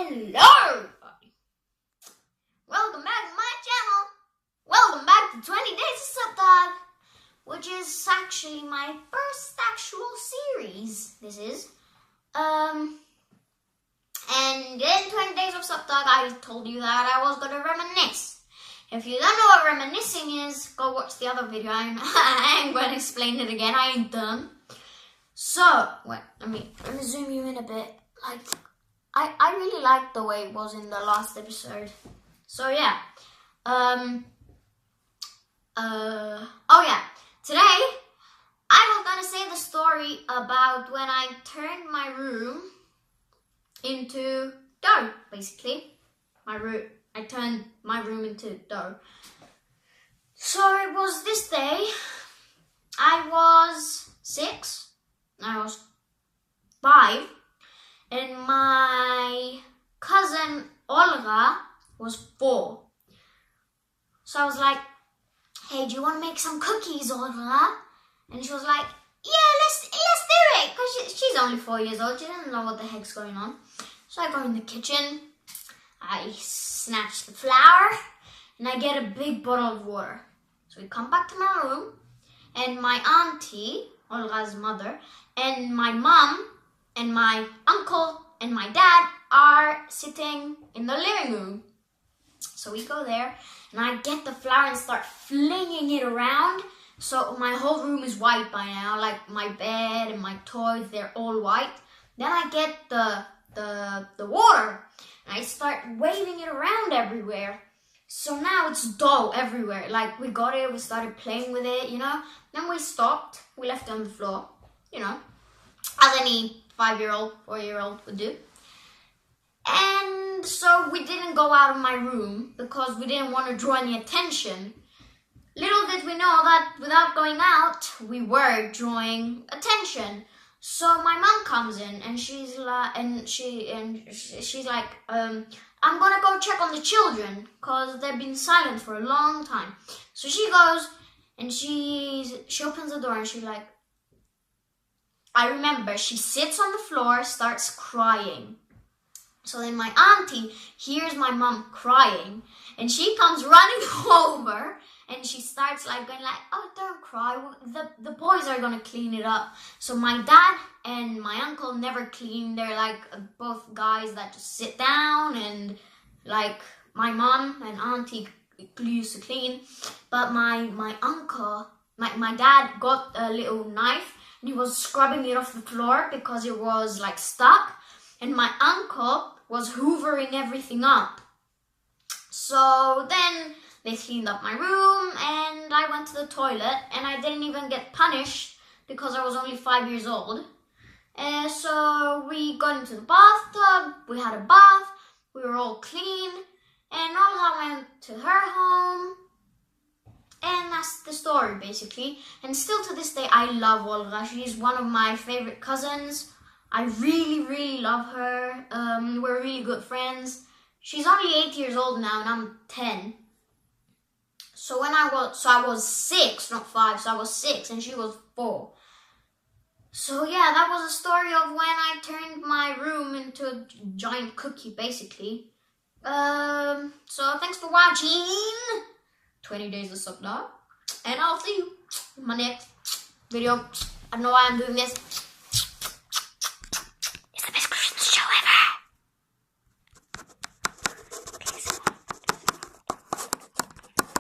Hello! Welcome back to my channel. Welcome back to 20 Days of Sup Dog, which is actually my first actual series. This is. And in 20 Days of Sup Dog, I told you that I was going to reminisce. If you don't know what reminiscing is, go watch the other video. I ain't going to explain it again. I ain't done. So, wait, let me zoom you in a bit. I really liked the way it was in the last episode. So yeah. Oh yeah. Today I was gonna say the story about when I turned my room into dough, basically. I turned my room into dough. So it was this day. I was 6. I was 5. And my cousin Olga was 4. So I was like, hey, do you want to make some cookies, Olga? And she was like, yeah, let's do it. Because she's only 4 years old. She doesn't know what the heck's going on. So I go in the kitchen. I snatch the flour. And I get a big bottle of water. So we come back to my room. And my auntie, Olga's mother, and my mom, and my uncle and my dad are sitting in the living room. So we go there and I get the flour and start flinging it around. So my whole room is white by now, like my bed and my toys, they're all white. Then I get the water and I start waving it around everywhere. So now it's dough everywhere. Like we got it, we started playing with it, you know. Then we stopped, we left it on the floor, you know, as any 5-year-old, 4-year-old would do. And so we didn't go out of my room because we didn't want to draw any attention. Little did we know that without going out, we were drawing attention. So my mom comes in and she's like, I'm gonna go check on the children because they've been silent for a long time. So she goes and she opens the door and she's like, I remember she sits on the floor, starts crying. So then my auntie hears my mom crying and she comes running over and she starts like going like, oh, don't cry. The boys are going to clean it up. So my dad and my uncle never clean. They're like both guys that just sit down, and like my mom and auntie used to clean. But my uncle, my dad got a little knife and he was scrubbing it off the floor because it was like stuck. And my uncle was hoovering everything up. So then they cleaned up my room and I went to the toilet and I didn't even get punished because I was only 5 years old. So we got into the bathtub, we had a bath, we were all clean, and Olga went to her home. And that's the story, basically. And still to this day, I love Olga. She's one of my favorite cousins. I really, really love her. We're really good friends. She's only 8 years old now, and I'm 10. So I was 6, not 5. So I was 6, and she was 4. So yeah, that was a story of when I turned my room into a giant cookie, basically. So thanks for watching 20 Days of Sup Dog, and I'll see you in my next video. I don't know why I'm doing this.